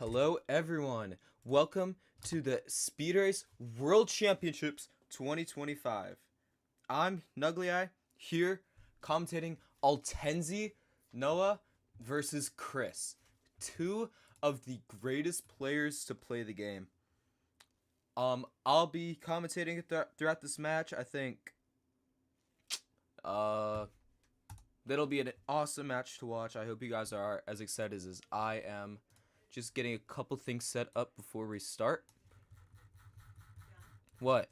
Hello everyone, welcome to the Speed Race World Championships 2025. I'm Nuglii here commentating Altensee Noah versus Chris, two of the greatest players to play the game. I'll be commentating throughout this match. I think that'll be an awesome match to watch. I hope you guys are as excited as I am. Just getting a couple things set up before we start. What?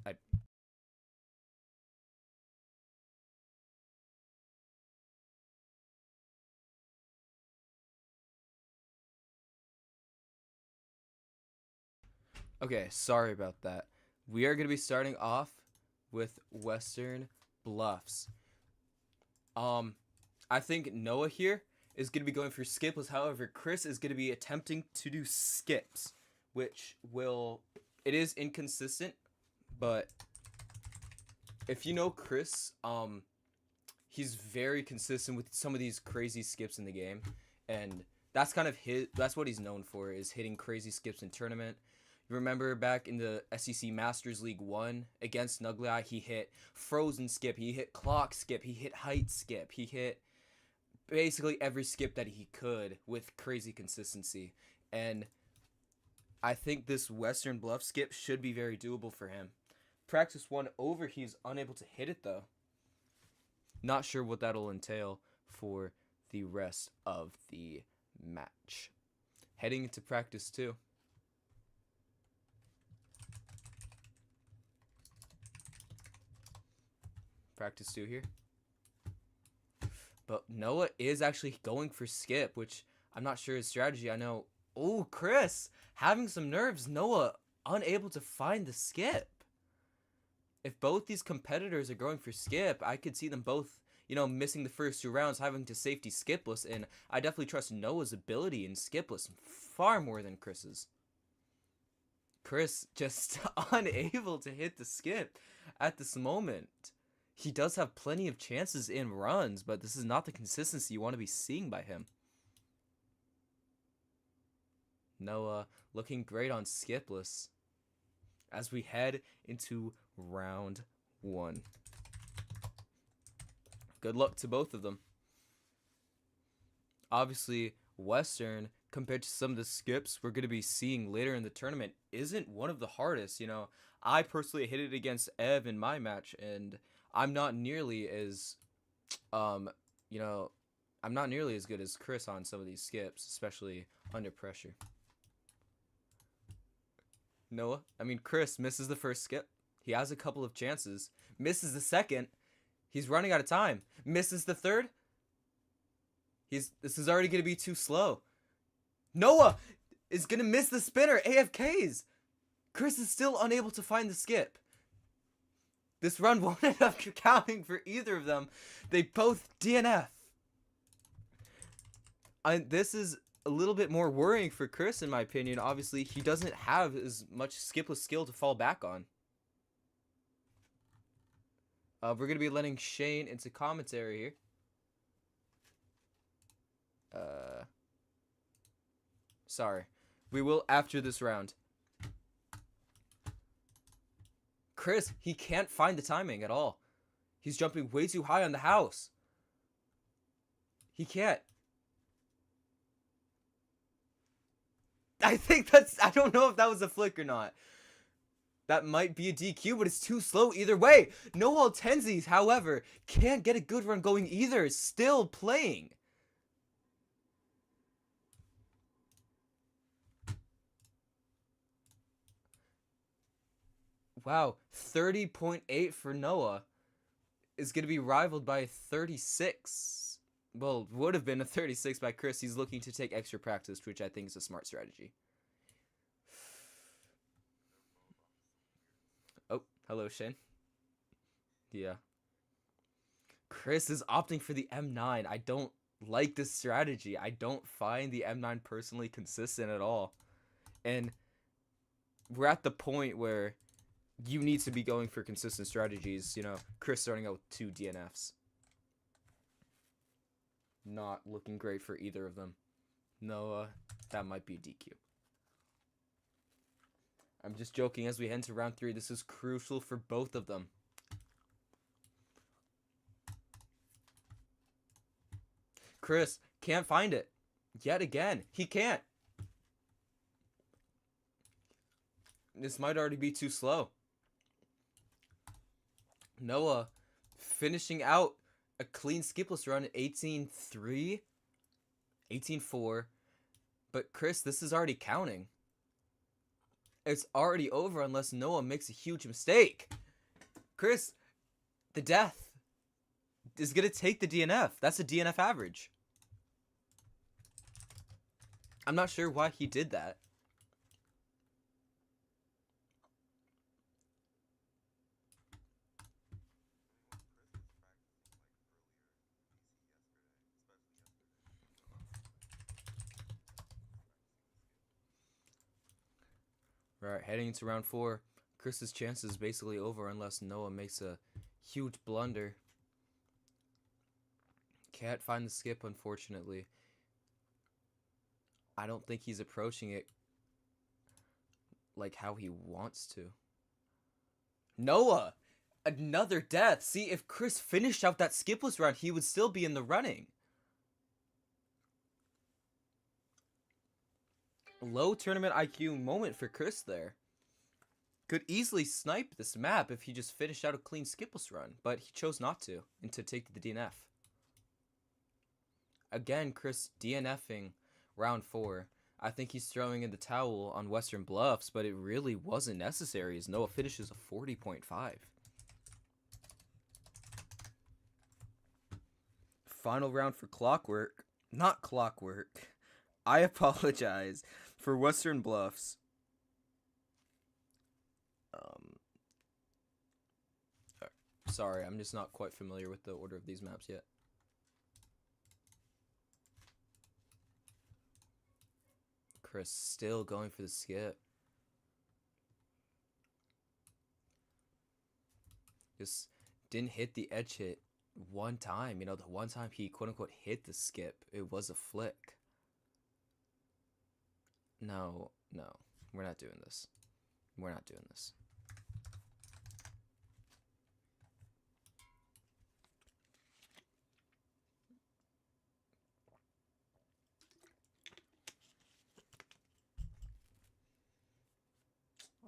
Okay, sorry about that. We are going to be starting off with Western Bluffs. I think Noah here is going to be going for skipless. However, Chris is going to be attempting to do skips, which it is inconsistent, but if you know Chris, he's very consistent with some of these crazy skips in the game, and that's what he's known for, is hitting crazy skips in tournament. You remember back in the STC Masters League 1 against Nuglii, he hit frozen skip, he hit clock skip, he hit height skip, he hit basically every skip that he could with crazy consistency. And I think this Western Bluff skip should be very doable for him. Practice 1 over, he's unable to hit it though. Not sure what that'll entail for the rest of the match. Heading into practice 2. Practice 2 here. But Noah is actually going for skip, which I'm not sure his strategy. I know. Oh, Chris having some nerves. Noah unable to find the skip. If both these competitors are going for skip, I could see them both, missing the first 2 rounds, having to safety skipless. And I definitely trust Noah's ability in skipless far more than Chris's. Chris just unable to hit the skip at this moment. He does have plenty of chances in runs, but this is not the consistency you want to be seeing by him. Noah looking great on skipless as we head into round 1. Good luck to both of them. Obviously, Western, compared to some of the skips we're going to be seeing later in the tournament, isn't one of the hardest. I personally hit it against Ev in my match, and I'm not nearly as, I'm not nearly as good as Chris on some of these skips, especially under pressure. Chris misses the first skip. He has a couple of chances. Misses the second. He's running out of time. Misses the third. This is already going to be too slow. Noah is going to miss the spinner. AFKs. Chris is still unable to find the skip. This run won't end up counting for either of them. They both DNF. This is a little bit more worrying for Chris, in my opinion. Obviously, he doesn't have as much skipless skill to fall back on. We're going to be letting Shane into commentary here. Sorry. We will after this round. Chris, he can't find the timing at all. He's jumping way too high on the house. He can't. I don't know if that was a flick or not. That might be a DQ, but it's too slow either way. No Altensee, however, can't get a good run going either. Still playing. Wow, 30.8 for Noah is going to be rivaled by 36. Well, would have been a 36 by Chris. He's looking to take extra practice, which I think is a smart strategy. Oh, hello, Shane. Yeah. Chris is opting for the M9. I don't like this strategy. I don't find the M9 personally consistent at all. And we're at the point where you need to be going for consistent strategies. Chris starting out with 2 DNFs. Not looking great for either of them. No, that might be DQ. I'm just joking as we head into round 3. This is crucial for both of them. Chris can't find it. Yet again, he can't. This might already be too slow. Noah finishing out a clean skipless run at 18-3, 18-4. But Chris, this is already counting. It's already over unless Noah makes a huge mistake. Chris, the death is going to take the DNF. That's a DNF average. I'm not sure why he did that. Alright, heading into round 4. Chris's chance is basically over unless Noah makes a huge blunder. Can't find the skip, unfortunately. I don't think he's approaching it like how he wants to. Noah! Another death! See, if Chris finished out that skipless round, he would still be in the running. Low tournament IQ moment for Chris there. Could easily snipe this map if he just finished out a clean skipless run, but he chose not to, and to take the DNF. Again, Chris DNFing round 4. I think he's throwing in the towel on Western Bluffs, but it really wasn't necessary as Noah finishes a 40.5. Final round for Clockwork. Not Clockwork. I apologize for Western Bluffs. Sorry, I'm just not quite familiar with the order of these maps yet. Chris still going for the skip. Just didn't hit the edge hit one time. You know, the one time he quote-unquote hit the skip, it was a flick. No, we're not doing this. We're not doing this.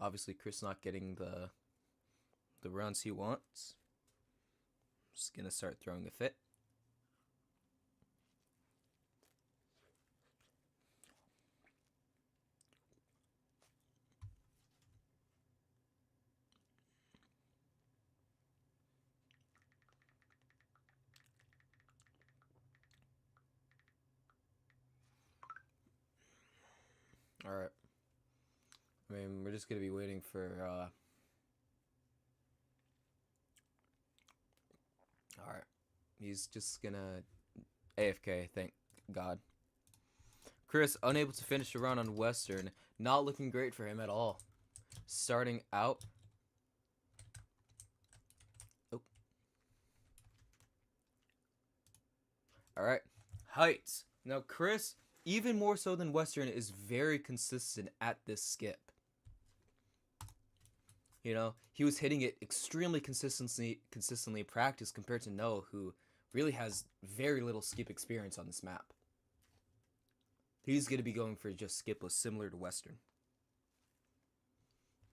Obviously, Chris not getting the runs he wants. Just gonna start throwing a fit. Alright. I mean, we're just gonna be waiting for, Alright. He's just gonna AFK, thank God. Chris, unable to finish a run on Western. Not looking great for him at all. Starting out. Oh. Alright. Heights. Now, Chris, even more so than Western, is very consistent at this skip. You know, he was hitting it extremely consistently in practice compared to Noah, who really has very little skip experience on this map. He's going to be going for just skipless, similar to Western.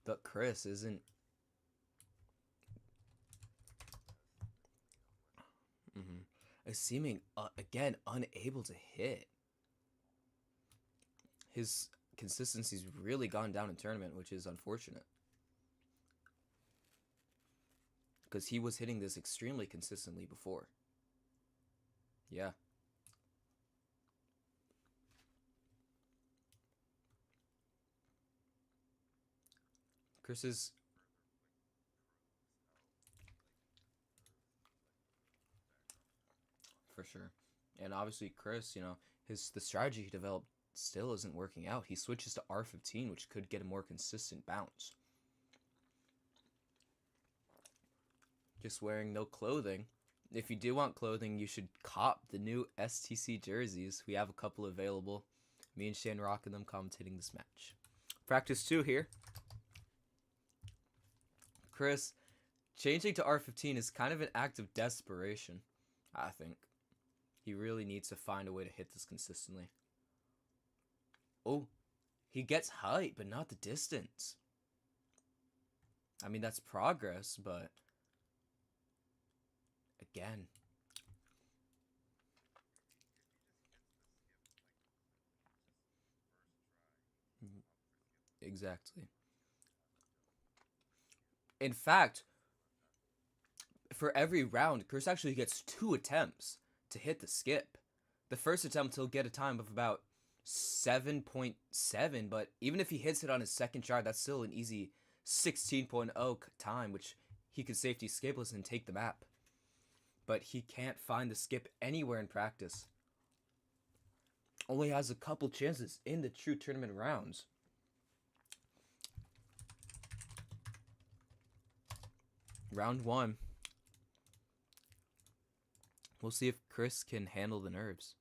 But Chris isn't. Seeming, again, unable to hit. His consistency's really gone down in tournament, which is unfortunate. Because he was hitting this extremely consistently before. Yeah. Chris is... For sure. And obviously Chris, you know, the strategy he developed still isn't working out. He switches to R15, which could get a more consistent bounce. Just wearing no clothing. If you do want clothing, you should cop the new STC jerseys. We have a couple available. Me and Shane rocking them, commentating this match. Practice 2 here. Chris, changing to R15 is kind of an act of desperation, I think. He really needs to find a way to hit this consistently. Oh, he gets height, but not the distance. I mean, that's progress, but again. Exactly. In fact, for every round, Chris actually gets 2 attempts to hit the skip. The first attempt, he'll get a time of about 7.7, but even if he hits it on his second try, that's still an easy 16.0 time, which he could safety skipless and take the map. But he can't find the skip anywhere in practice. Only has a couple chances in the true tournament rounds. Round 1. We'll see if Chris can handle the nerves.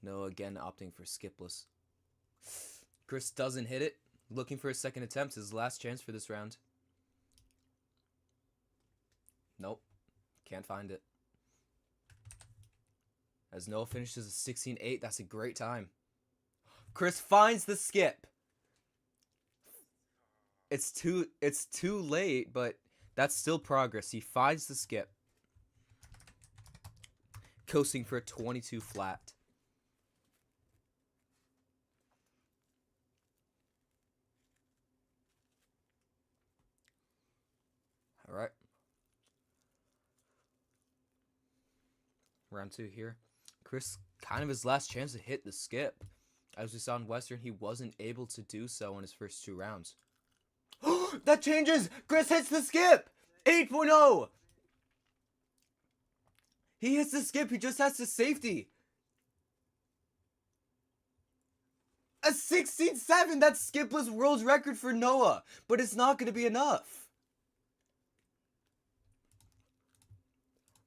No, again opting for skipless. Chris doesn't hit it. Looking for a second attempt. His last chance for this round. Nope. Can't find it. As Noah finishes a 16.8, that's a great time. Chris finds the skip. It's too late, but that's still progress. He finds the skip. Coasting for a 22 flat. All right. Round 2 here. Chris, kind of his last chance to hit the skip. As we saw in Western, he wasn't able to do so in his first 2 rounds. That changes! Chris hits the skip! 8.0! He hits the skip, he just has to safety. A 16.7! That's skipless world record for Noah, but it's not going to be enough.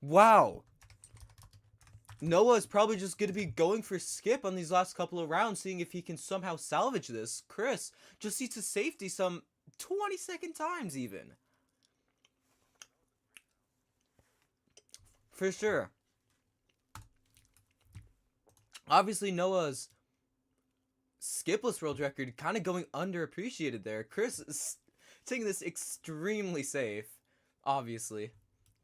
Wow. Noah is probably just going to be going for skip on these last couple of rounds, seeing if he can somehow salvage this. Chris just needs to safety some 20-second times even. For sure. Obviously, Noah's skipless world record kind of going underappreciated there. Chris is taking this extremely safe, obviously.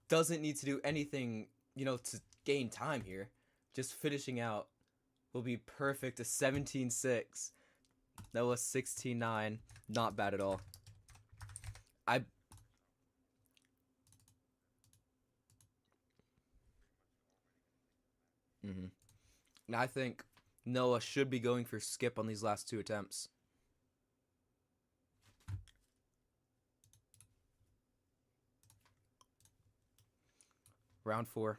Doesn't need to do anything, to gain time here. Just finishing out will be perfect. A 17.6. Noah 16.9. Not bad at all. And I think Noah should be going for skip on these last 2 attempts. Round 4.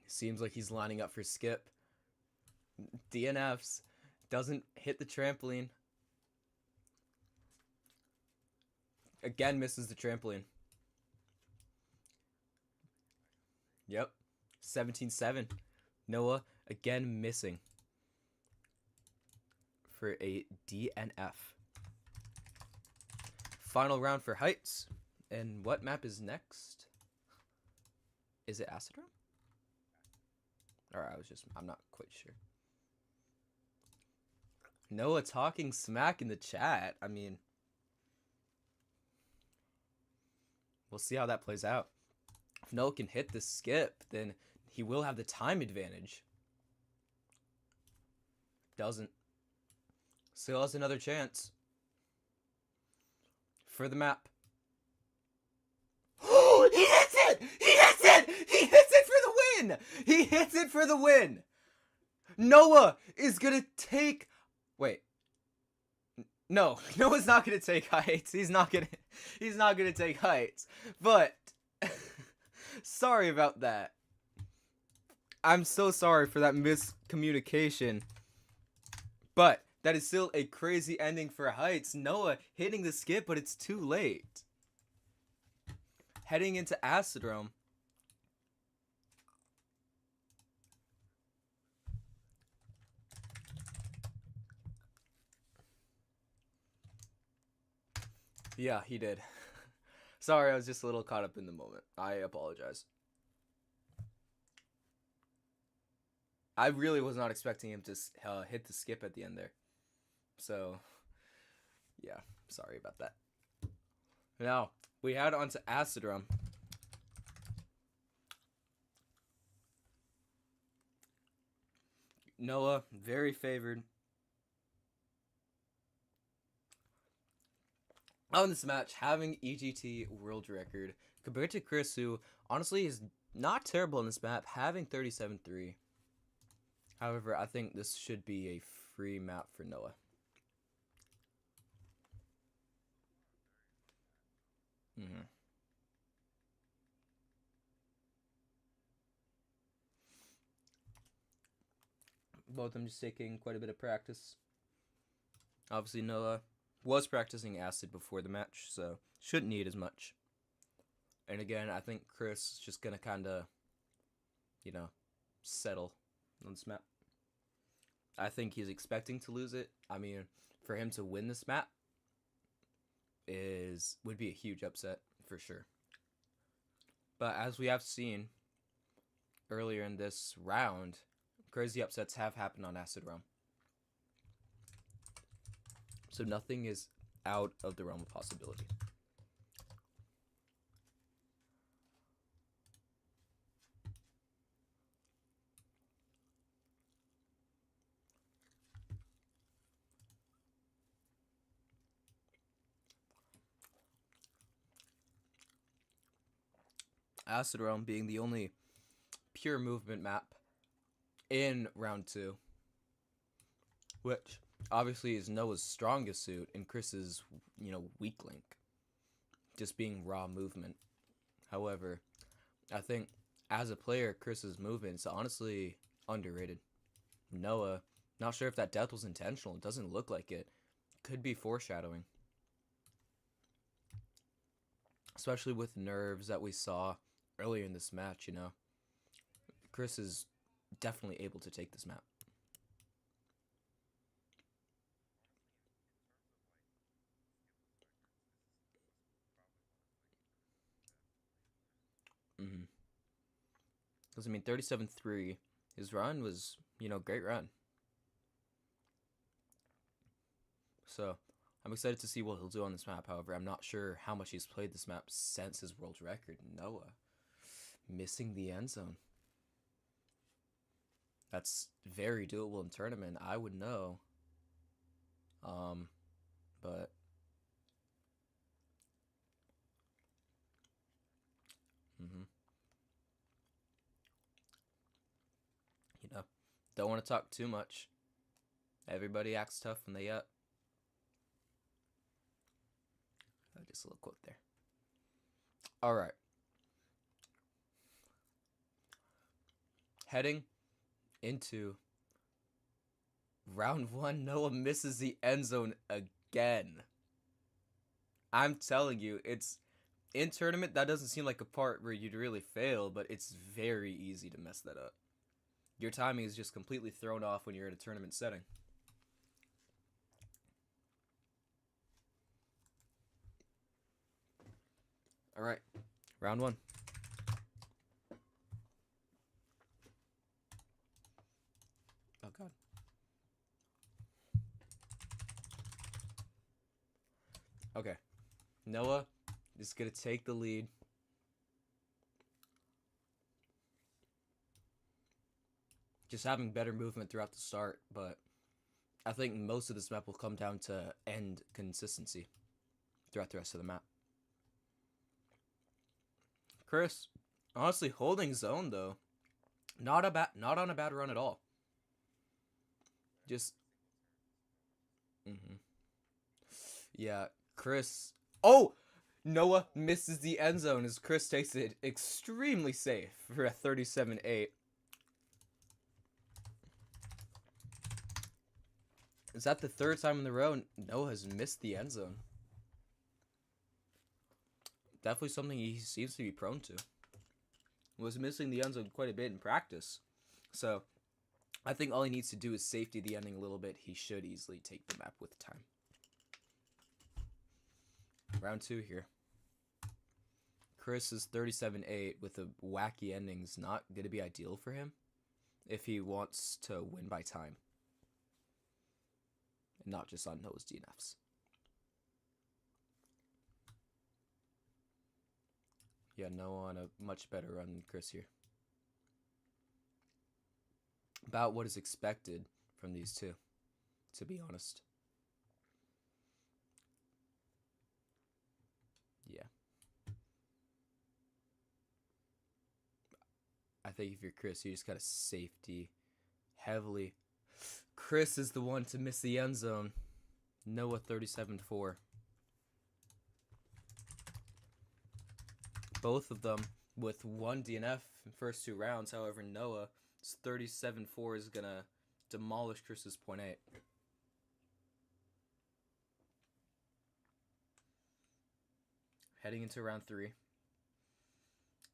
Seems like he's lining up for skip. DNFs. Doesn't hit the trampoline. Again misses the trampoline. Yep. 17.7. Noah again missing for a DNF. Final round for heights. And what map is next? Is it Acetron? Or I'm not quite sure. Noah talking smack in the chat. I mean, we'll see how that plays out. If Noah can hit the skip, then he will have the time advantage. Doesn't. Still has another chance. For the map. Oh, he hits it! He hits it! He hits it for the win! He hits it for the win! Noah is gonna take... Wait. No, Noah's not gonna take heights. He's not gonna take heights. But sorry about that. I'm so sorry for that miscommunication. But that is still a crazy ending for heights. Noah hitting the skip, but it's too late. Heading into Acetron. Yeah, he did. Sorry, I was just a little caught up in the moment. I apologize. I really was not expecting him to hit the skip at the end there. So, yeah, sorry about that. Now, we head on to Acid Rum. Noah, very favored. On this match, having EGT world record compared to Chris, who honestly is not terrible in this map, having 37-3. However, I think this should be a free map for Noah. Mm-hmm. Both of them just taking quite a bit of practice. Obviously, Noah was practicing acid before the match, so shouldn't need as much. And again, I think Chris is just gonna kind of, settle on this map. I think he's expecting to lose it. I mean, for him to win this map would be a huge upset for sure. But as we have seen earlier in this round, crazy upsets have happened on Acid Realm. So nothing is out of the realm of possibility. Acid Realm being the only pure movement map in round 2, which obviously is Noah's strongest suit and Chris's, weak link, just being raw movement. However, I think as a player, Chris's movement is honestly underrated. Noah, not sure if that death was intentional. It doesn't look like it. Could be foreshadowing. Especially with nerves that we saw earlier in this match, Chris is definitely able to take this map. Mm-hmm. Because, 37-3, his run was, great run. So, I'm excited to see what he'll do on this map. However, I'm not sure how much he's played this map since his world record. Noah, missing the end zone. That's very doable in tournament. I would know. But mm-hmm. Don't want to talk too much. Everybody acts tough when they up. Just a little quote there. All right. Heading into round 1, Noah misses the end zone again. I'm telling you, it's in tournament, that doesn't seem like a part where you'd really fail, but it's very easy to mess that up. Your timing is just completely thrown off when you're in a tournament setting. All right, round 1. Oh, God. Okay. Noah is going to take the lead. Just having better movement throughout the start, but I think most of this map will come down to end consistency throughout the rest of the map. Chris, honestly, holding zone though, not on a bad run at all. Just, yeah, Chris. Oh, Noah misses the end zone as Chris takes it extremely safe for a 37-8. Is that the third time in the row Noah has missed the end zone? Definitely something he seems to be prone to. Was missing the end zone quite a bit in practice. So, I think all he needs to do is safety the ending a little bit. He should easily take the map with time. Round 2 here. Chris is 37-8 with a wacky ending is not going to be ideal for him if he wants to win by time. And not just on Noah's DNFs. Yeah, Noah on a much better run than Chris here. About what is expected from these two, to be honest. Yeah. I think if you're Chris, you just got to safety heavily. Chris is the one to miss the end zone. Noah 37-4. Both of them with one DNF in first 2 rounds. However, Noah's 37-4 is going to demolish Chris's .8. Heading into round 3.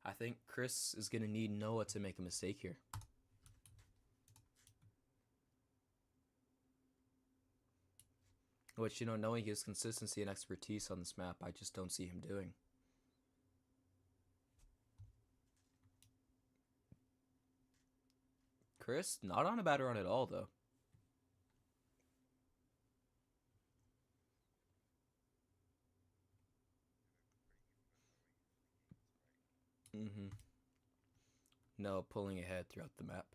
I think Chris is going to need Noah to make a mistake here. Which, you know, knowing his consistency and expertise on this map, I just don't see him doing. Chris, not on a bad run at all, though. No, pulling ahead throughout the map.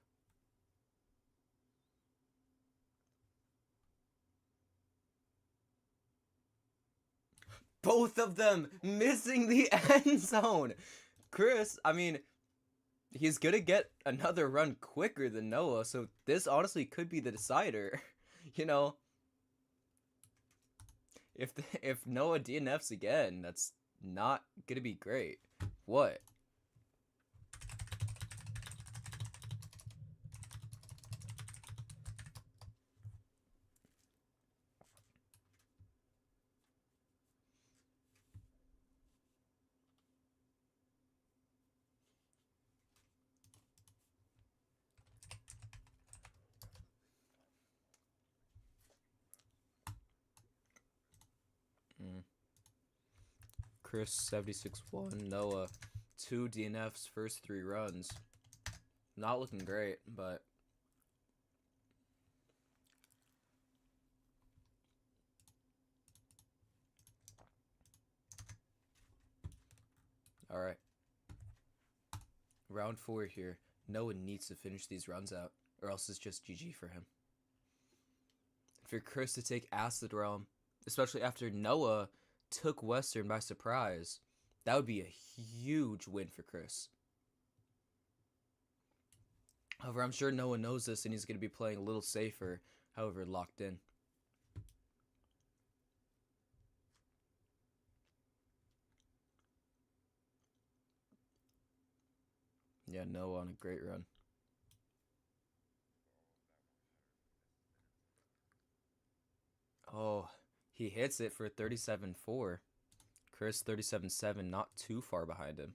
Both of them missing the end zone. Chris, I mean, he's going to get another run quicker than Noah, so this honestly could be the decider. You know, if Noah DNFs again, that's not going to be great. What? Chris 76-1, Noah 2 DNFs first 3 runs. Not looking great, but all right. Round 4 here. Noah needs to finish these runs out, or else it's just GG for him. For Chris to take Acid Realm, especially after Noah took Western by surprise, that would be a huge win for Chris. However, I'm sure Noah knows this and he's going to be playing a little safer, however, locked in. Yeah, Noah on a great run. Oh, he hits it for 37-4. Chris 37-7, not too far behind him.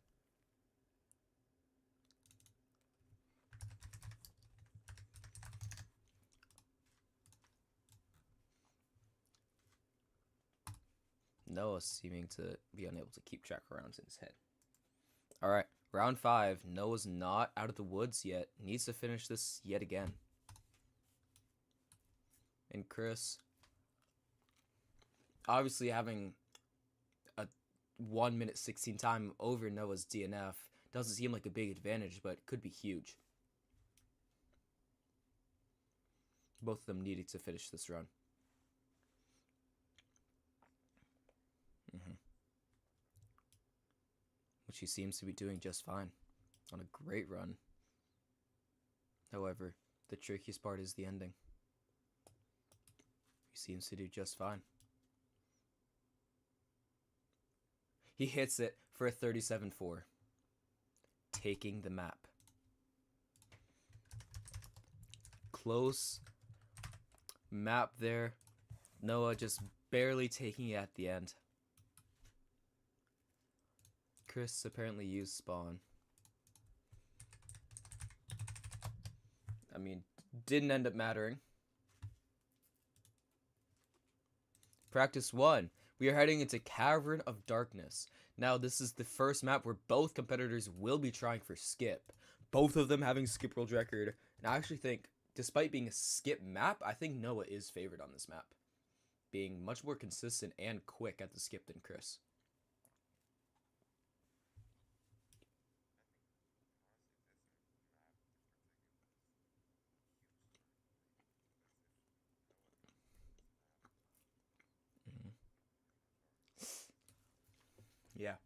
Noah seeming to be unable to keep track of rounds in his head. All right, round 5. Noah's not out of the woods yet. Needs to finish this yet again. And Chris, obviously having a 1 minute 16 time over Noah's DNF doesn't seem like a big advantage, but could be huge. Both of them needing to finish this run. Which he seems to be doing just fine. On a great run. However, the trickiest part is the ending. He seems to do just fine. He hits it for a 37-4. Taking the map. Close map there. Noah just barely taking it at the end. Chris apparently used spawn. I mean, didn't end up mattering. Practice 1. We are heading into Cavern of Darkness. Now, this is the first map where both competitors will be trying for skip. Both of them having skip world record. And I actually think, despite being a skip map, I think Noah is favored on this map, being much more consistent and quick at the skip than Chris. Yeah.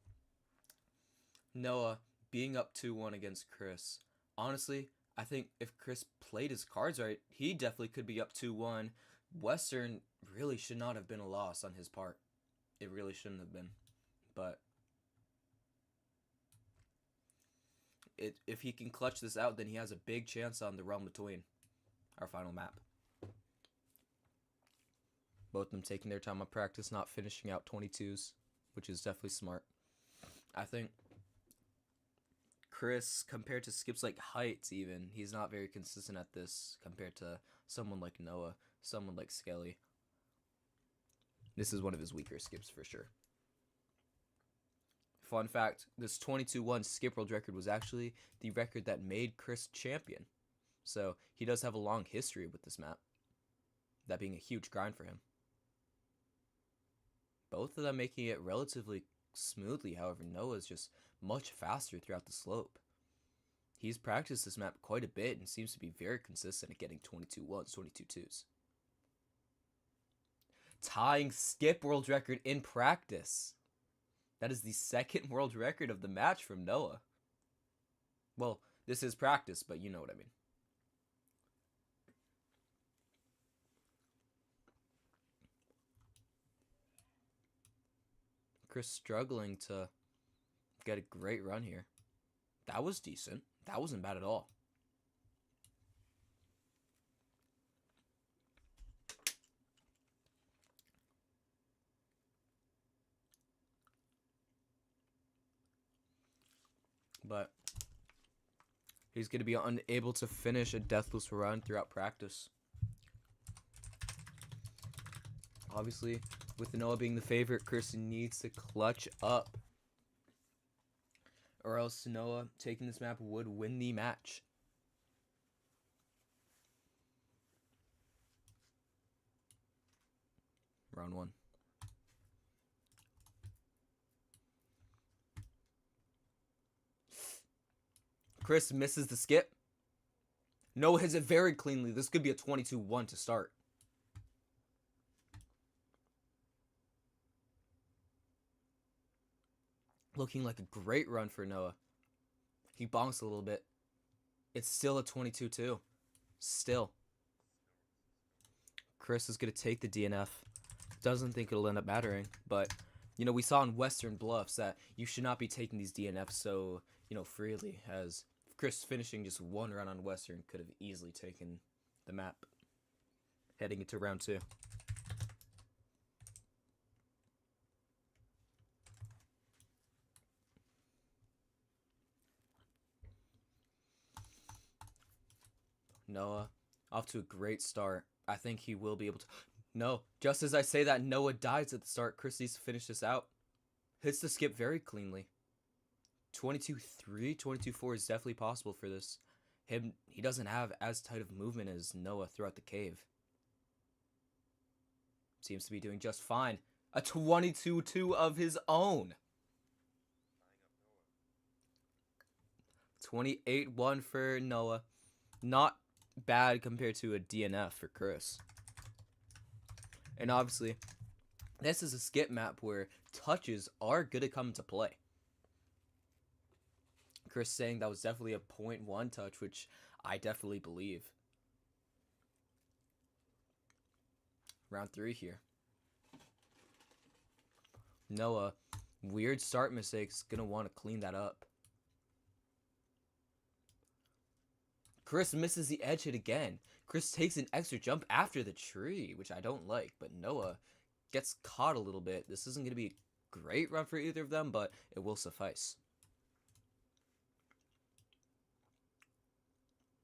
Noah being up 2-1 against Chris. Honestly, I think if Chris played his cards right, he definitely could be up 2-1. Western really should not have been a loss on his part. It really shouldn't have been. But if he can clutch this out, then he has a big chance on the Realm Between, our final map. Both of them taking their time on practice, not finishing out 22s, which is definitely smart. I think Chris, compared to skips like Heights even, he's not very consistent at this compared to someone like Noah, someone like Skelly. This is one of his weaker skips for sure. Fun fact, this 22-1 skip world record was actually the record that made Chris champion. So he does have a long history with this map, that being a huge grind for him. Both of them making it relatively smoothly, however, Noah's just much faster throughout the slope. He's practiced this map quite a bit and seems to be very consistent at getting 22-1s, 22-2s. Tying skip world record in practice. That is the second world record of the match from Noah. Well, this is practice, but you know what I mean. Chris struggling to get a great run here. That was decent. That wasn't bad at all. But he's going to be unable to finish a deathless run throughout practice. Obviously, with Noah being the favorite, Chris needs to clutch up, or else Noah taking this map would win the match. Round 1. Chris misses the skip. Noah hits it very cleanly. This could be a 22-1 to start. Looking like a great run for Noah. He bonks a little bit. It's still a 22-2. Still. Chris is going to take the DNF. Doesn't think it'll end up mattering, but, you know, we saw in Western Bluffs that you should not be taking these DNFs so, you know, freely, as Chris finishing just one run on Western could have easily taken the map. Heading into round 2. Noah, off to a great start. I think he will be able to... No, just as I say that, Noah dies at the start. Chris needs to finish this out. Hits the skip very cleanly. 22-3, 22-4 is definitely possible for this. He doesn't have as tight of movement as Noah throughout the cave. Seems to be doing just fine. A 22-2 of his own. 28-1 for Noah. Not bad compared to a DNF for Chris. And obviously, this is a skip map where touches are going to come into play. Chris saying that was definitely a 0.1 touch, which I definitely believe. Round 3 here. Noah, weird start mistakes, going to want to clean that up. Chris misses the edge hit again. Chris takes an extra jump after the tree, which I don't like, but Noah gets caught a little bit. This isn't going to be a great run for either of them, but it will suffice.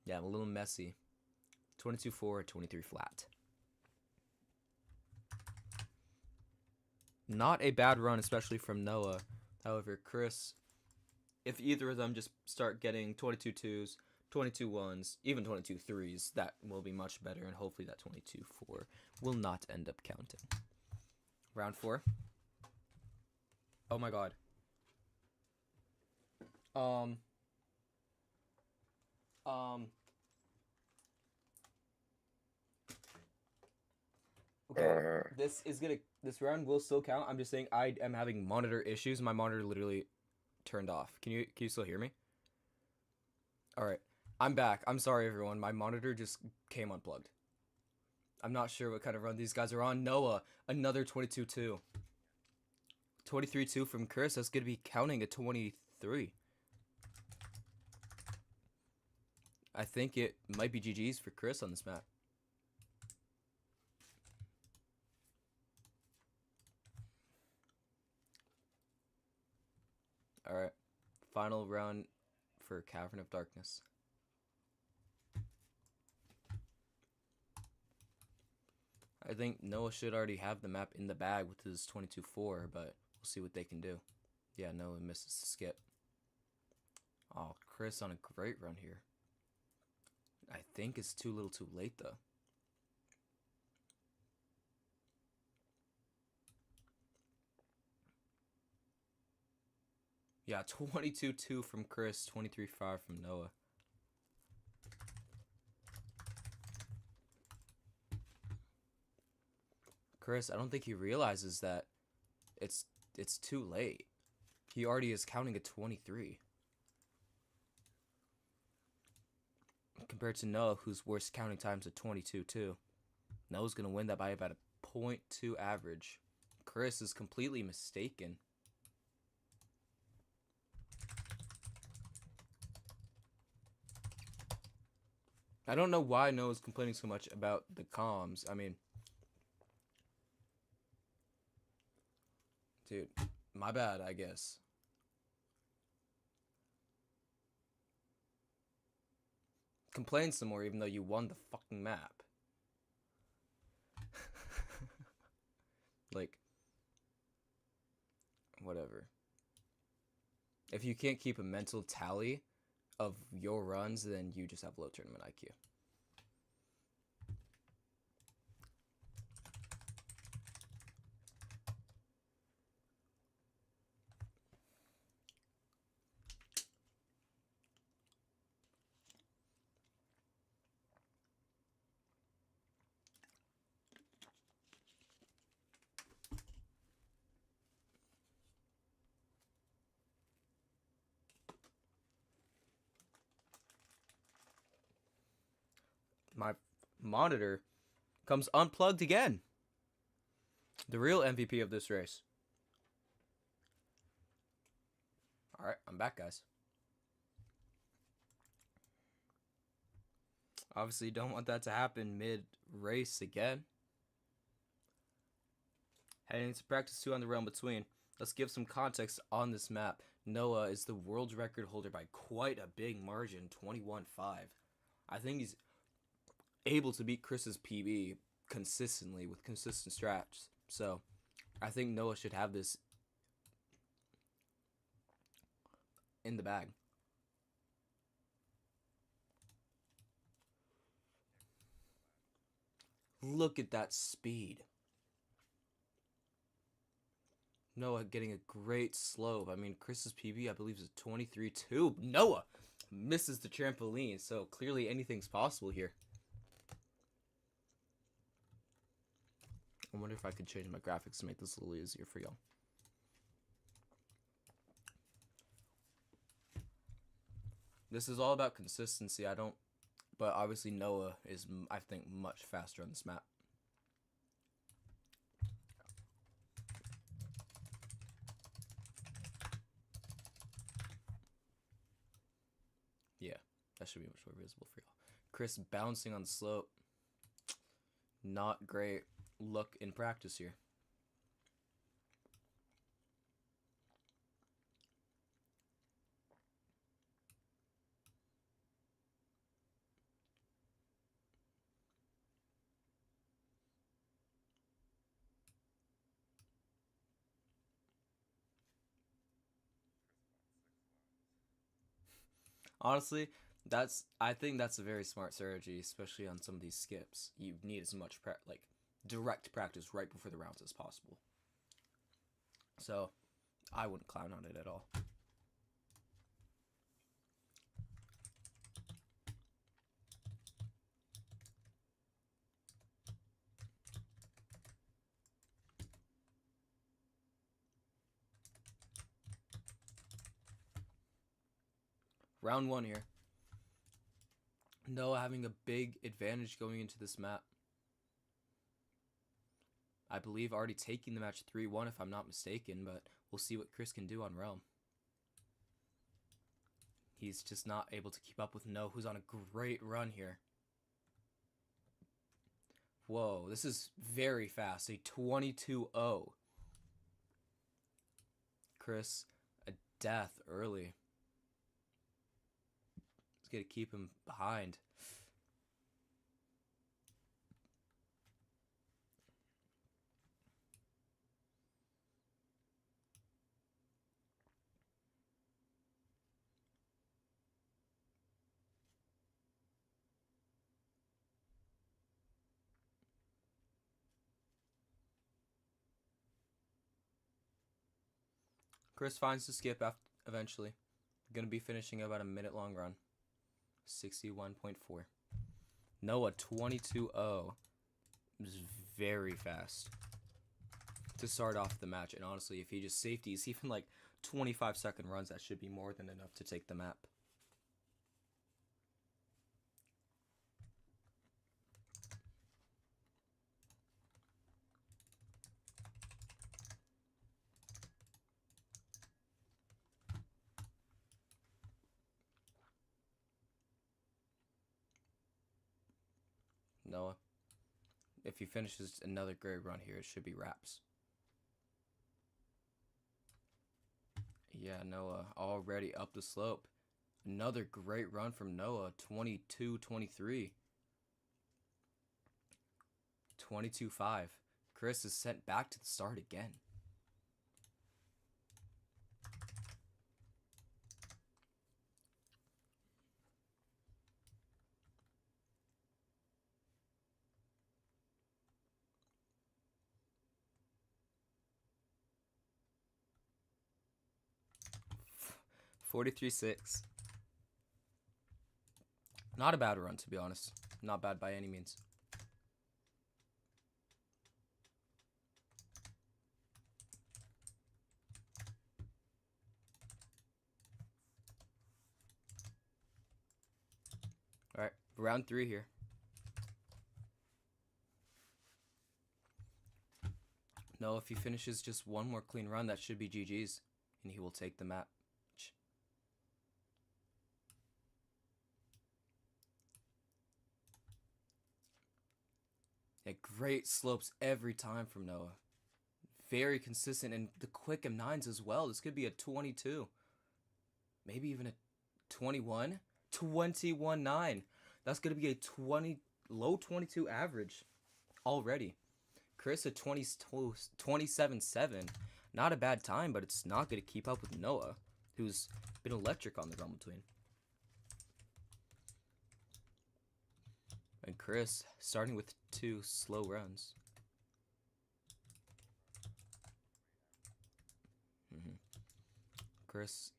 Yeah, I'm a little messy. 22-4, 23 flat. Not a bad run, especially from Noah. However, Chris, if either of them just start getting 22 twos, 22 ones, even 22 threes, that will be much better, and hopefully that 22 4 will not end up counting. Round 4. Oh my god. Okay, this round will still count. I'm just saying I am having monitor issues. My monitor literally turned off. Can you still hear me? All right. I'm back. I'm sorry everyone. My monitor just came unplugged. I'm not sure what kind of run these guys are on. Noah, another 22-2. 23-2 from Chris. That's going to be counting a 23. I think it might be GG's for Chris on this map. Alright. Final round for Cavern of Darkness. I think Noah should already have the map in the bag with his 22-4, but we'll see what they can do. Yeah, Noah misses the skip. Oh, Chris on a great run here. I think it's too little too late, though. Yeah, 22-2 from Chris, 23-5 from Noah. Chris, I don't think he realizes that it's too late. He already is counting a 23. Compared to Noah, whose worst counting time's a 22-2. Noah's going to win that by about a 0.2 average. Chris is completely mistaken. I don't know why Noah's complaining so much about the comms. I mean, dude, my bad, I guess. Complain some more even though you won the fucking map. Like, whatever. If you can't keep a mental tally of your runs, then you just have low tournament IQ. My monitor comes unplugged again. The real MVP of this race. Alright, I'm back, guys. Obviously, don't want that to happen mid-race again. Heading into practice 2 on the Realm Between. Let's give some context on this map. Noah is the world record holder by quite a big margin, 21-5. I think he's able to beat Chris's PB consistently with consistent strats. So, I think Noah should have this in the bag. Look at that speed. Noah getting a great slope. I mean, Chris's PB, I believe, is a 23-2. Noah misses the trampoline, so clearly anything's possible here. I wonder if I could change my graphics to make this a little easier for y'all. This is all about consistency. But obviously Noah is, I think, much faster on this map. Yeah, that should be much more visible for y'all. Chris bouncing on the slope. Not great look in practice here. Honestly, I think that's a very smart strategy, especially on some of these skips. You need as much direct practice right before the rounds as possible. So, I wouldn't clown on it at all. Round 1 here. Noah having a big advantage going into this map. I believe already taking the match 3-1 if I'm not mistaken, but we'll see what Chris can do on Realm. He's just not able to keep up with Noah, who's on a great run here. Whoa, this is very fast. A 22-0. Chris, a death early. It's going to keep him behind. Chris finds the skip eventually. Going to be finishing about a minute-long run. 61.4. Noah 22-0. Is very fast to start off the match, and honestly, if he just safeties even like 25-second runs, that should be more than enough to take the map. Noah, if he finishes another great run here, it should be wraps. Yeah, Noah already up the slope. Another great run from Noah, 22-23. 22-5. Chris is sent back to the start again. $43.6. Not a bad run, to be honest. Not bad by any means. Alright, round 3 here. No, if he finishes just one more clean run, that should be GG's. And he will take the match. Yeah, great slopes every time from Noah. Very consistent, and the quick M9s as well. This could be a 22. Maybe even a 21. 21-9. That's going to be a low 22 average already. Chris at 27-7. Not a bad time, but it's not going to keep up with Noah, who's been electric on the Realm Between. And Chris starting with 2 slow runs. Chris.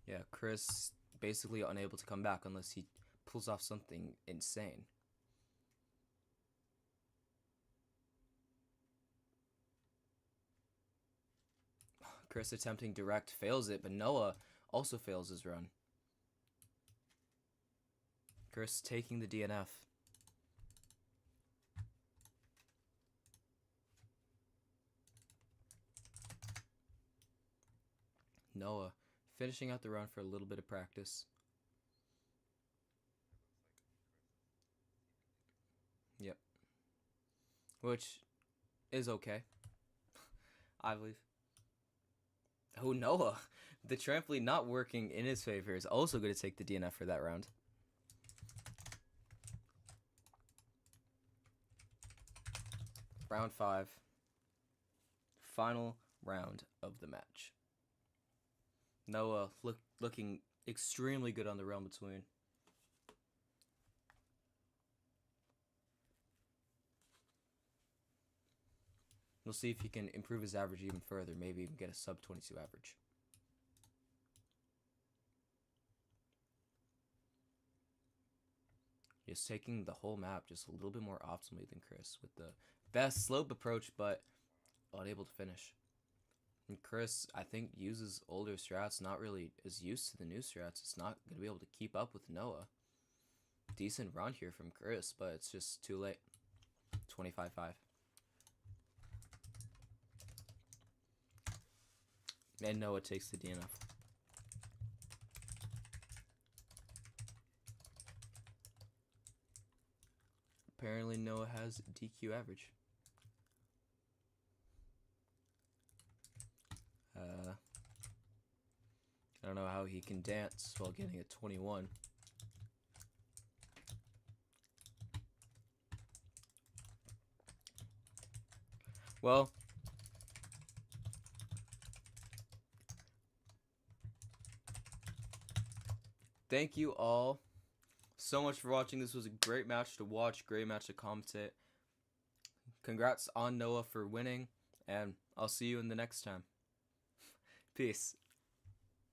Yeah, Chris basically unable to come back unless he pulls off something insane. Chris attempting direct fails it, but Noah also fails his run. Chris taking the DNF. Noah finishing out the run for a little bit of practice. Yep. Which is okay, I believe. Oh, Noah. The trampoline not working in his favor is also going to take the DNF for that round. Round 5. Final round of the match. Noah looking extremely good on the realm between. We'll see if he can improve his average even further. Maybe even get a sub 22 average. Just taking the whole map just a little bit more optimally than Chris with the best slope approach, but unable to finish. And Chris, I think, uses older strats, not really as used to the new strats. It's not going to be able to keep up with Noah. Decent run here from Chris, but it's just too late. 25-5. And Noah takes the DNF. Apparently Noah has DQ average. I don't know how he can dance while getting a 21. Well, thank you all so much for watching. This was a great match to watch, great match to commentate. Congrats on Noah for winning, and I'll see you in the next time. Peace.